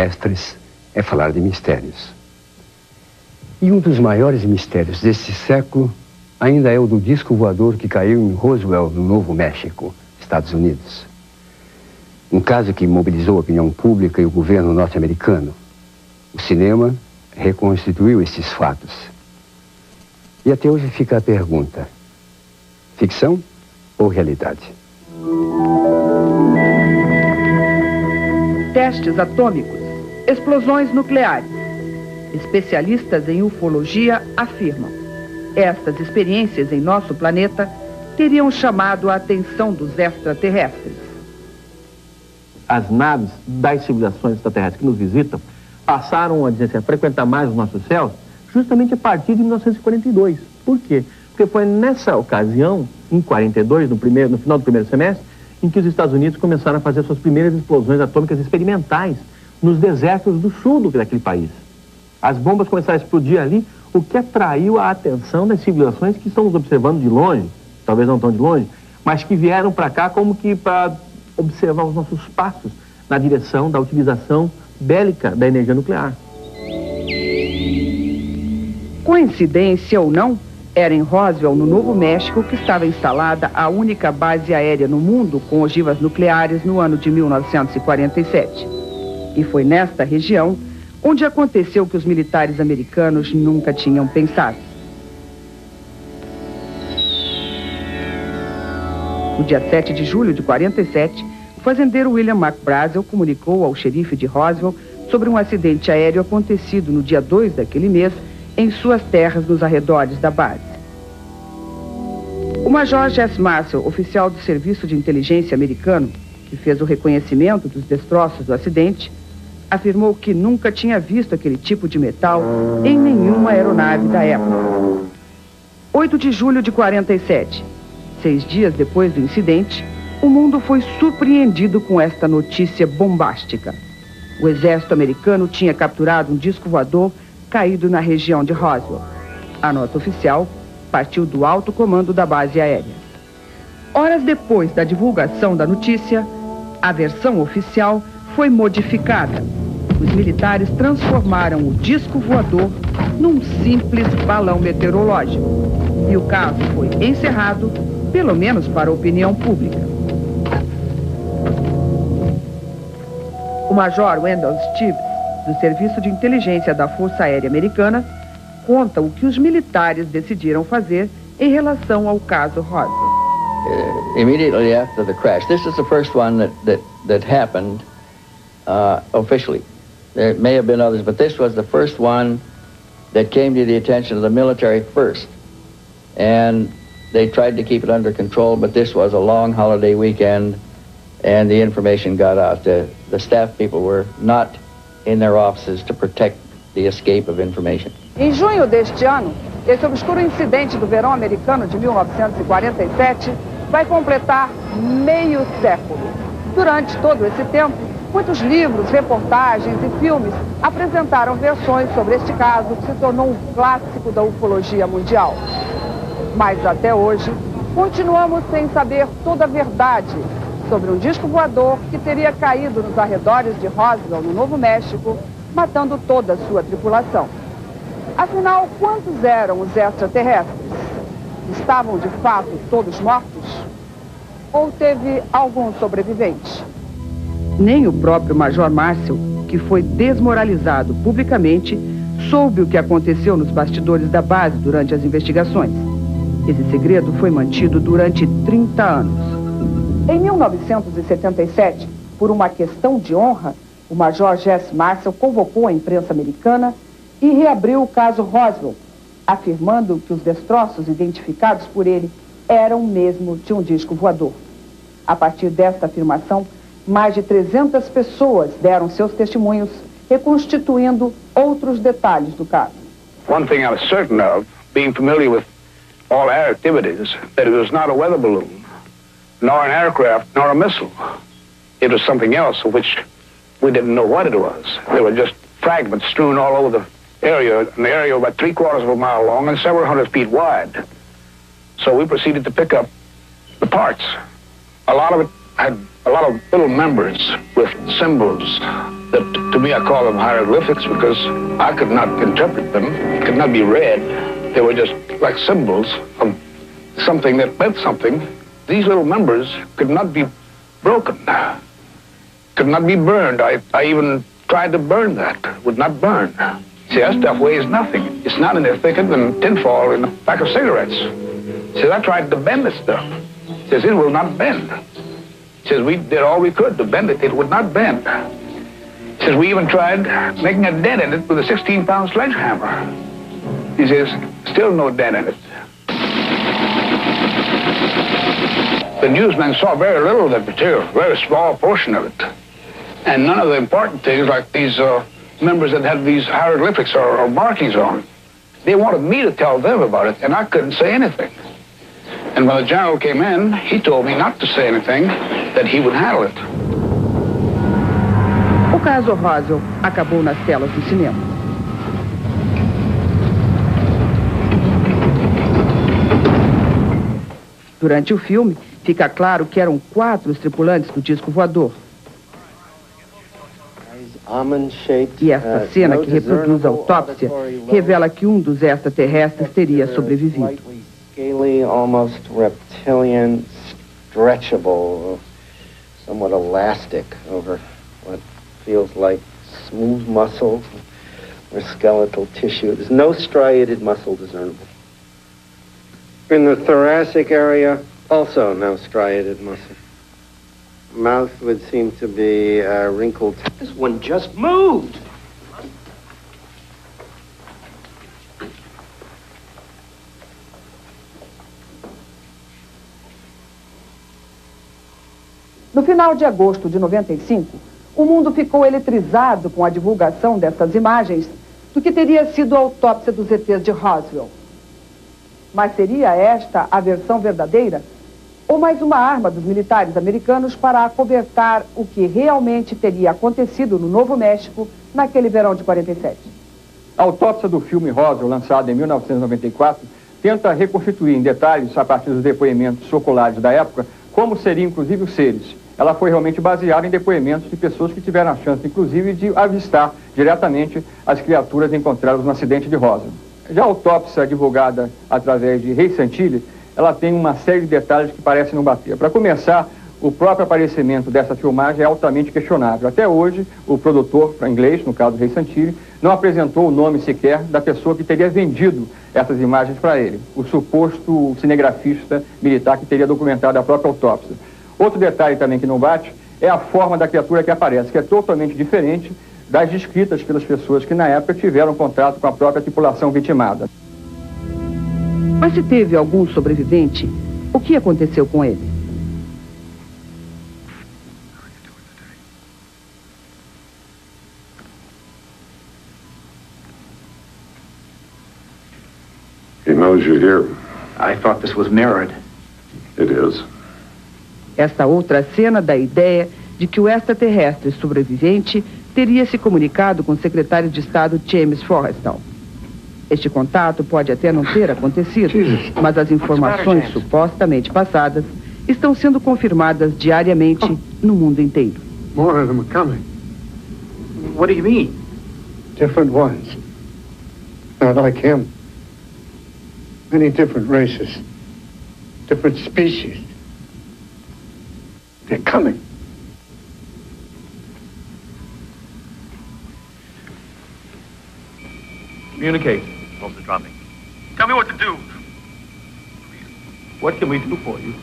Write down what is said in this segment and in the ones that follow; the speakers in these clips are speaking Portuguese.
extraterrestres é falar de mistérios. E um dos maiores mistérios deste século ainda é o do disco voador que caiu em Roswell, no Novo México, Estados Unidos. Um caso que mobilizou a opinião pública e o governo norte-americano. O cinema reconstituiu esses fatos. E até hoje fica a pergunta: ficção ou realidade? Testes atômicos, explosões nucleares. Especialistas em ufologia afirmam: estas experiências em nosso planeta teriam chamado a atenção dos extraterrestres. As naves das civilizações extraterrestres que nos visitam passaram a frequentar mais os nossos céus justamente a partir de 1942. Por quê? Porque foi nessa ocasião, em 42, no final do primeiro semestre, em que os Estados Unidos começaram a fazer suas primeiras explosões atômicas experimentais nos desertos do sul daquele país. As bombas começaram a explodir ali, o que atraiu a atenção das civilizações que estão nos observando de longe, talvez não tão de longe, mas que vieram para cá como que para observar os nossos passos na direção da utilização bélica da energia nuclear. Coincidência ou não, era em Roswell, no Novo México, que estava instalada a única base aérea no mundo com ogivas nucleares no ano de 1947. E foi nesta região onde aconteceu o que os militares americanos nunca tinham pensado. No dia 7 de julho de 47, o fazendeiro William McBrazel comunicou ao xerife de Roswell sobre um acidente aéreo acontecido no dia 2 daquele mês em suas terras nos arredores da base. O Major Jesse Marcel, oficial do Serviço de Inteligência americano, que fez o reconhecimento dos destroços do acidente, afirmou que nunca tinha visto aquele tipo de metal em nenhuma aeronave da época. 8 de julho de 47, 6 dias depois do incidente, o mundo foi surpreendido com esta notícia bombástica. O exército americano tinha capturado um disco voador caído na região de Roswell. A nota oficial partiu do alto comando da base aérea. Horas depois da divulgação da notícia, a versão oficial foi modificada. Os militares transformaram o disco voador num simples balão meteorológico. E o caso foi encerrado, pelo menos para a opinião pública. O Major Wendell Stibs, do Serviço de Inteligência da Força Aérea Americana, conta o que os militares decidiram fazer em relação ao caso Roswell. Immediately after the crash, this is the first one that happened officially. There may have been others, but this was the first one that came to the attention of the military first. And they tried to keep it under control, but this was a long holiday weekend, and the information got out. The staff people were not in their offices to protect the escape of information. Em junho deste ano, esse obscuro incidente do verão americano de 1947 vai completar meio século. Durante todo esse tempo, muitos livros, reportagens e filmes apresentaram versões sobre este caso que se tornou um clássico da ufologia mundial. Mas até hoje, continuamos sem saber toda a verdade sobre um disco voador que teria caído nos arredores de Roswell, no Novo México, matando toda a sua tripulação. Afinal, quantos eram os extraterrestres? Estavam de fato todos mortos? Ou teve algum sobrevivente? Nem o próprio Major Marcel, que foi desmoralizado publicamente, soube o que aconteceu nos bastidores da base durante as investigações. Esse segredo foi mantido durante 30 anos. Em 1977, por uma questão de honra, o Major Jesse Marcel convocou a imprensa americana e reabriu o caso Roswell, afirmando que os destroços identificados por ele eram mesmo de um disco voador. A partir desta afirmação, mais de 300 pessoas deram seus testemunhos, reconstituindo outros detalhes do caso. One thing I was certain of, being familiar with all air activities, that it was not a weather balloon, nor an aircraft, nor a missile. It was something else, which we didn't know what it was. There were just fragments strewn all over the area, an area about 3/4 of a mile long and several hundred feet wide. So we proceeded to pick up the parts. A lot of it had a lot of little members with symbols that to me I call them hieroglyphics because I could not interpret them, could not be read. They were just like symbols of something that meant something. These little members could not be broken, could not be burned. I even tried to burn that, would not burn. See, that stuff weighs nothing. It's not any thicker than tinfoil in a pack of cigarettes. See, I tried to bend this stuff. Says it will not bend. Says we did all we could to bend it. It would not bend. Says we even tried making a dent in it with a 16-pound sledgehammer. He says, still no dent in it. The newsmen saw very little of that material, very small portion of it. And none of the important things like these members that had these hieroglyphics or markings on. They wanted me to tell them about it, and I couldn't say anything. And when the general came in, he told me not to say anything, that he would handle it. O caso Roswell acabou nas telas do cinema. Durante o filme, fica claro que eram 4 os tripulantes do disco voador. E esta cena que reproduz a autópsia revela que um dos extraterrestres teria sobrevivido. Scaly, almost reptilian, stretchable, somewhat elastic over what feels like smooth muscle or skeletal tissue. There's no striated muscle discernible. In the thoracic area, also no striated muscle. Mouth would seem to be wrinkled. This one just moved. No final de agosto de 95, o mundo ficou eletrizado com a divulgação dessas imagens do que teria sido a autópsia dos ETs de Roswell. Mas seria esta a versão verdadeira? Ou mais uma arma dos militares americanos para acobertar o que realmente teria acontecido no Novo México naquele verão de 47? A autópsia do filme Roswell, lançada em 1994, tenta reconstituir em detalhes, a partir dos depoimentos oculares da época, como seriam inclusive os seres. Ela foi realmente baseada em depoimentos de pessoas que tiveram a chance, inclusive, de avistar diretamente as criaturas encontradas no acidente de Roswell. Já a autópsia divulgada através de Ray Santilli, ela tem uma série de detalhes que parecem não bater. Para começar, o próprio aparecimento dessa filmagem é altamente questionável. Até hoje, o produtor inglês, no caso Ray Santilli, não apresentou o nome sequer da pessoa que teria vendido essas imagens para ele, o suposto cinegrafista militar que teria documentado a própria autópsia. Outro detalhe também que não bate é a forma da criatura que aparece, que é totalmente diferente das descritas pelas pessoas que na época tiveram contato com a própria tripulação vitimada. Mas se teve algum sobrevivente, o que aconteceu com ele? He knows you're here. I thought this was mirrored. It is. Esta outra cena dá a ideia de que o extraterrestre sobrevivente teria se comunicado com o secretário de Estado James Forrestal. Este contato pode até não ter acontecido, mas as informações supostamente passadas estão sendo confirmadas diariamente no mundo inteiro. More of them are coming. What do you mean? Different ones. Not like him. Many different races. Different species. They're coming. Communicate. Phones are dropping. Tell me what to do. What can we do for you?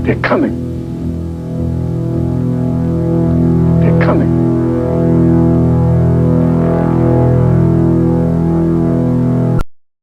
They're coming.